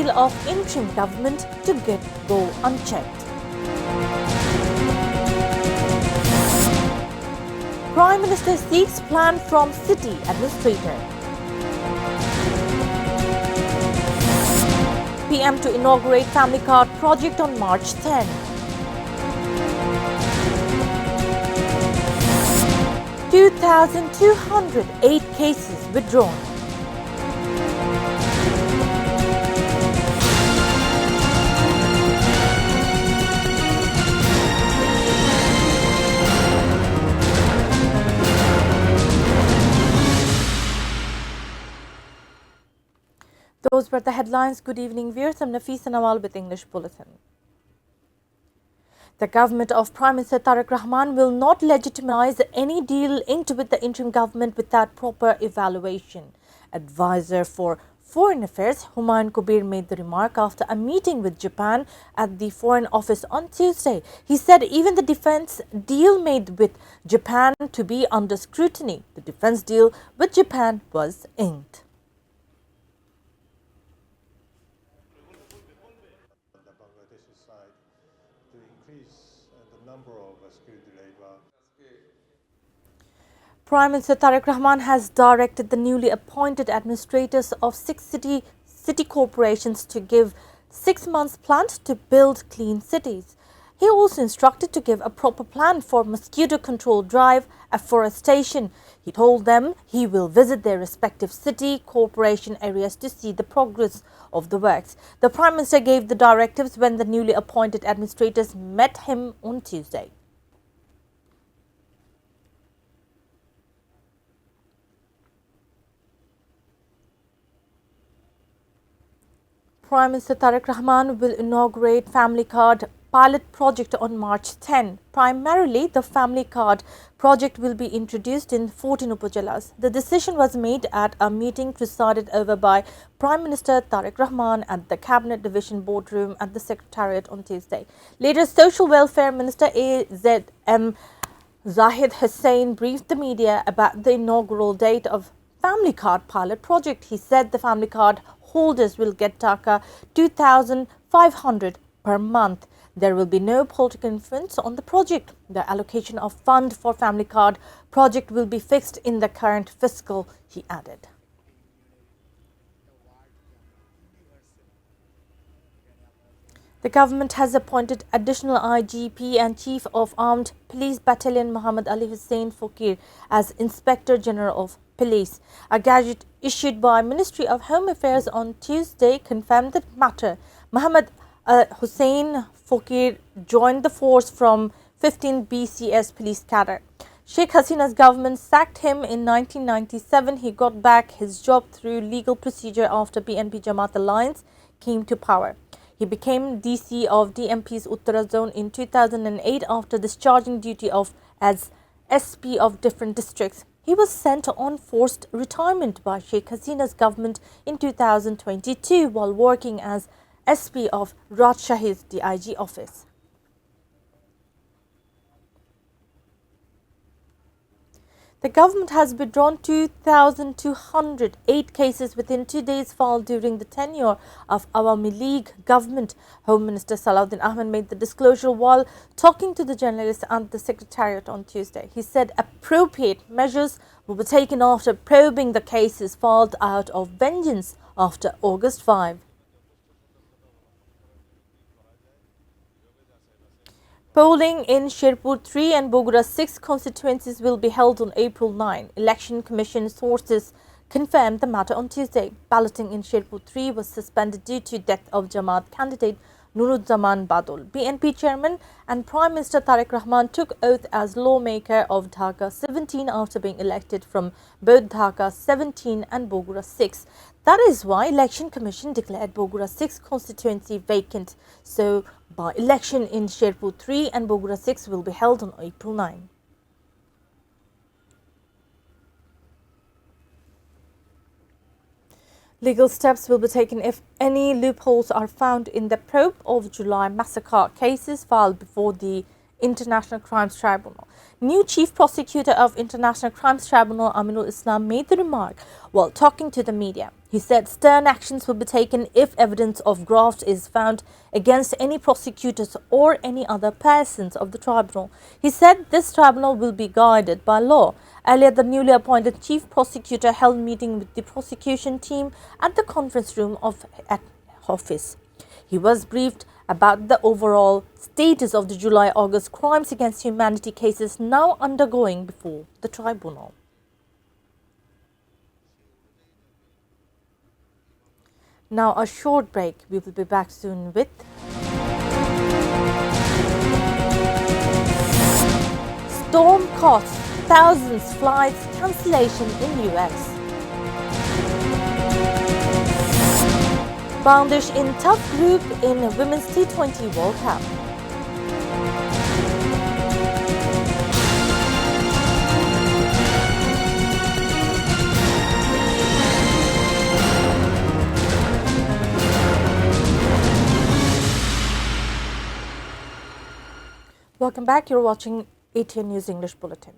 deal of interim government to go unchecked. Prime Minister seeks plan from city administrator. PM to inaugurate family card project on March 10. (2,208 cases withdrawn. Those were the headlines. Good evening, viewers. I'm Nafisa Nawal with English Bulletin. The government of Prime Minister Tariq Rahman will not legitimize any deal inked with the interim government without proper evaluation. Advisor for Foreign Affairs Humayun Kabir made the remark after a meeting with Japan at the Foreign Office on Tuesday. He said even the defence deal made with Japan to be under scrutiny. The defence deal with Japan was inked. The Bangladeshi side to increase the number of skilled labor. Prime Minister Tariq Rahman has directed the newly appointed administrators of 6 city corporations to give 6 months plan to build clean cities. He also instructed to give a proper plan for mosquito control drive, afforestation. He told them he will visit their respective city corporation areas to see the progress of the works. The Prime Minister gave the directives when the newly appointed administrators met him on Tuesday. Prime Minister Tariq Rahman will inaugurate Family Card pilot project on March 10. Primarily, the Family Card project will be introduced in 14 upajilas. The decision was made at a meeting presided over by Prime Minister Tariq Rahman at the Cabinet Division boardroom at the Secretariat on Tuesday. Later, Social Welfare Minister A.Z.M. Zahid Hussain briefed the media about the inaugural date of Family Card pilot project. He said the Family Card holders will get Taka 2,500 per month. There will be no political influence on the project. The allocation of fund for Family Card project will be fixed in the current fiscal, he added. The government has appointed additional IGP and Chief of Armed Police Battalion Muhammad Ali Hussain Fakir as Inspector General of Police. A gadget issued by Ministry of Home Affairs on Tuesday confirmed the matter. Muhammad Hussain Fakir joined the force from 15th BCS police cadre. Sheikh Hasina's government sacked him in 1997. He got back his job through legal procedure after BNP Jamaat Alliance came to power. He became DC of DMP's Uttara zone in 2008 after discharging duty as SP of different districts. He was sent on forced retirement by Sheikh Hasina's government in 2022 while working as SP of Rajshahi's DIG office. The government has withdrawn 2,208 cases within 2 days filed during the tenure of Awami League government. Home Minister Salahuddin Ahmed made the disclosure while talking to the journalists at the Secretariat on Tuesday. He said appropriate measures will be taken after probing the cases filed out of vengeance after August 5. Polling in Sherpur 3 and Bogura 6 constituencies will be held on April 9. Election Commission sources confirmed the matter on Tuesday. Balloting in Sherpur 3 was suspended due to death of Jamaat candidate Nuruzzaman Badul. BNP chairman and Prime Minister Tariq Rahman took oath as lawmaker of Dhaka 17 after being elected from both Dhaka 17 and Bogura 6. That is why Election Commission declared Bogura 6 constituency vacant. So, by-election in Sherpur 3 and Bogura 6 will be held on April 9. Legal steps will be taken if any loopholes are found in the probe of July massacre cases filed before the International Crimes Tribunal. New Chief Prosecutor of International Crimes Tribunal Aminul Islam made the remark while talking to the media. He said stern actions will be taken if evidence of graft is found against any prosecutors or any other persons of the tribunal. He said this tribunal will be guided by law. Earlier, the newly appointed chief prosecutor held meeting with the prosecution team at the conference room of office. He was briefed about the overall status of the July-August crimes against humanity cases now undergoing before the tribunal. Now a short break. We will be back soon with storm costs thousands flights cancellation in US. Bangladesh in tough group in Women's T20 World Cup. Welcome back. You're watching ATN News English Bulletin.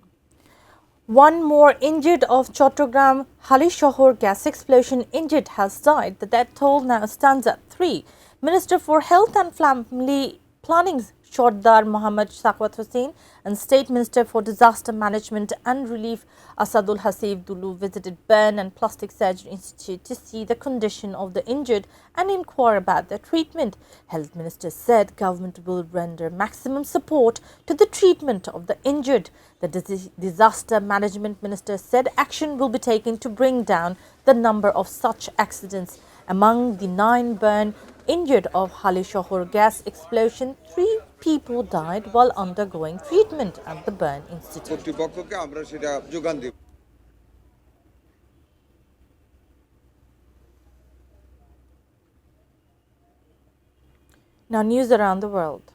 One more injured of Chattogram Halishohor gas explosion injured has died. The death toll now stands at 3. Minister for Health and Family Planning Shordar Mohammad Sakwat Hussain and State Minister for Disaster Management and Relief Asadul Hasib Dulu visited Burn and Plastic Surgery Institute to see the condition of the injured and inquire about their treatment. Health Minister said government will render maximum support to the treatment of the injured. The Disaster Management Minister said action will be taken to bring down the number of such accidents. Among the 9 burn injured of Halishohor gas explosion, 3 people died while undergoing treatment at the Burn Institute. Now news around the world.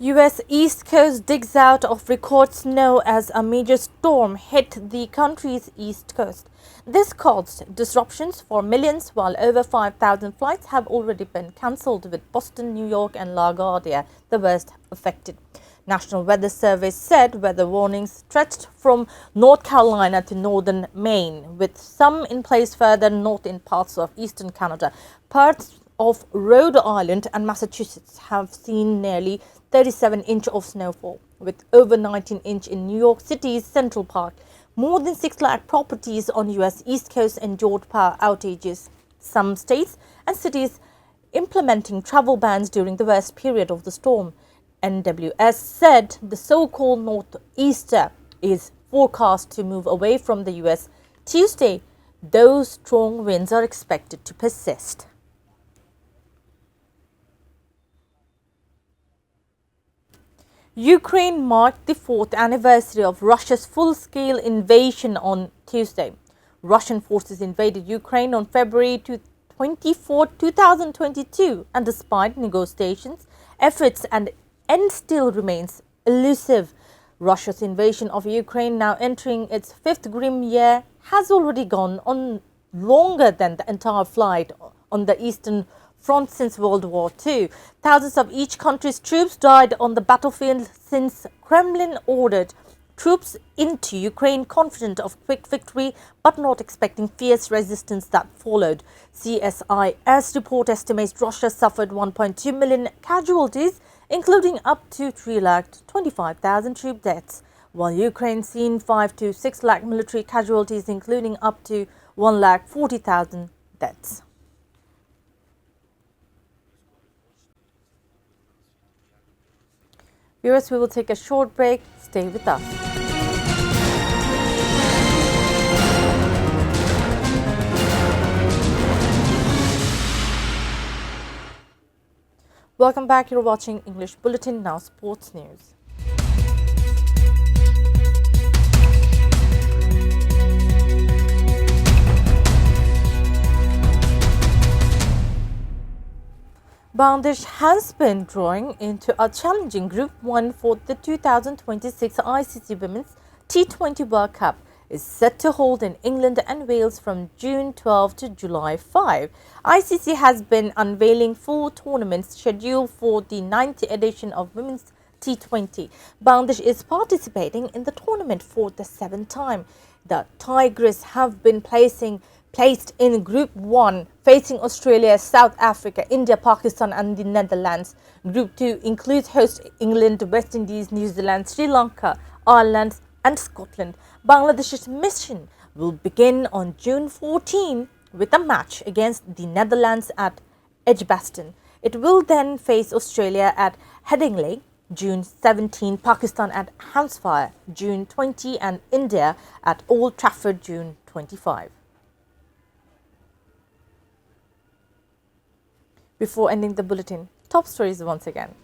US East Coast digs out of record snow as a major storm hit the country's east coast. This caused disruptions for millions, while over 5,000 flights have already been cancelled, with Boston, New York and LaGuardia the worst affected. National Weather Service said weather warnings stretched from North Carolina to northern Maine, with some in place further north in parts of eastern Canada. Parts of Rhode Island and Massachusetts have seen nearly 37 inches of snowfall, with over 19 inches in New York City's Central Park. More than 6 lakh properties on US East Coast endured power outages. Some states and cities implementing travel bans during the worst period of the storm. NWS said the so-called northeaster is forecast to move away from the US Tuesday. Those strong winds are expected to persist. Ukraine marked the 4th anniversary of Russia's full-scale invasion on Tuesday. Russian forces invaded Ukraine on February 24, 2022, and despite negotiations, efforts and end still remains elusive. Russia's invasion of Ukraine, now entering its 5th grim year, has already gone on longer than the entire fight on the Eastern Front since World War II. Thousands of each country's troops died on the battlefield since Kremlin ordered troops into Ukraine, confident of quick victory but not expecting fierce resistance that followed. CSIS report estimates Russia suffered 1.2 million casualties, including up to 3,25,000 troop deaths, while Ukraine seen 5 to 6 lakh military casualties, including up to 1,40,000 deaths. Viewers, we will take a short break. Stay with us. Welcome back. You're watching English Bulletin, now sports news. Bangladesh has been drawing into a challenging Group 1 for the 2026 ICC Women's T20 World Cup. is set to hold in England and Wales from June 12 to July 5. ICC has been unveiling 4 tournaments scheduled for the 9th edition of Women's T20. Bangladesh is participating in the tournament for the 7th time. The Tigers have been placed in Group 1, facing Australia, South Africa, India, Pakistan and the Netherlands. Group 2 includes host England, West Indies, New Zealand, Sri Lanka, Ireland and Scotland. Bangladesh's mission will begin on June 14 with a match against the Netherlands at Edgbaston. It will then face Australia at Headingley, June 17, Pakistan at Hampshire, June 20 and India at Old Trafford, June 25. Before ending the bulletin, top stories once again.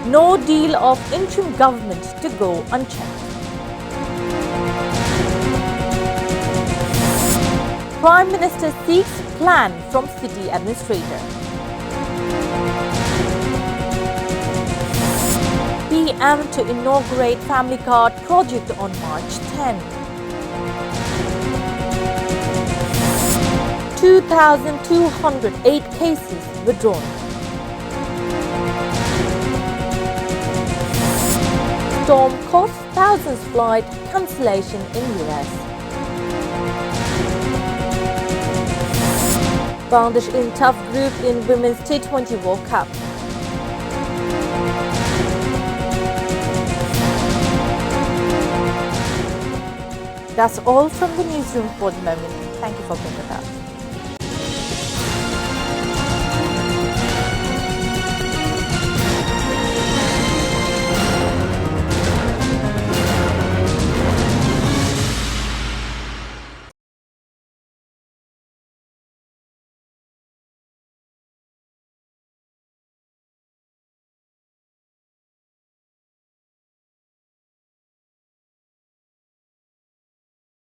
No deal of interim government to go unchecked. Prime Minister seeks plan from city administrator. PM to inaugurate family card project on March 10. 2,208 cases withdrawn. Storm costs thousands flight cancellation in US. Bangladesh in tough group in Women's T20 World Cup. That's all from the newsroom for the moment. Thank you for being with us.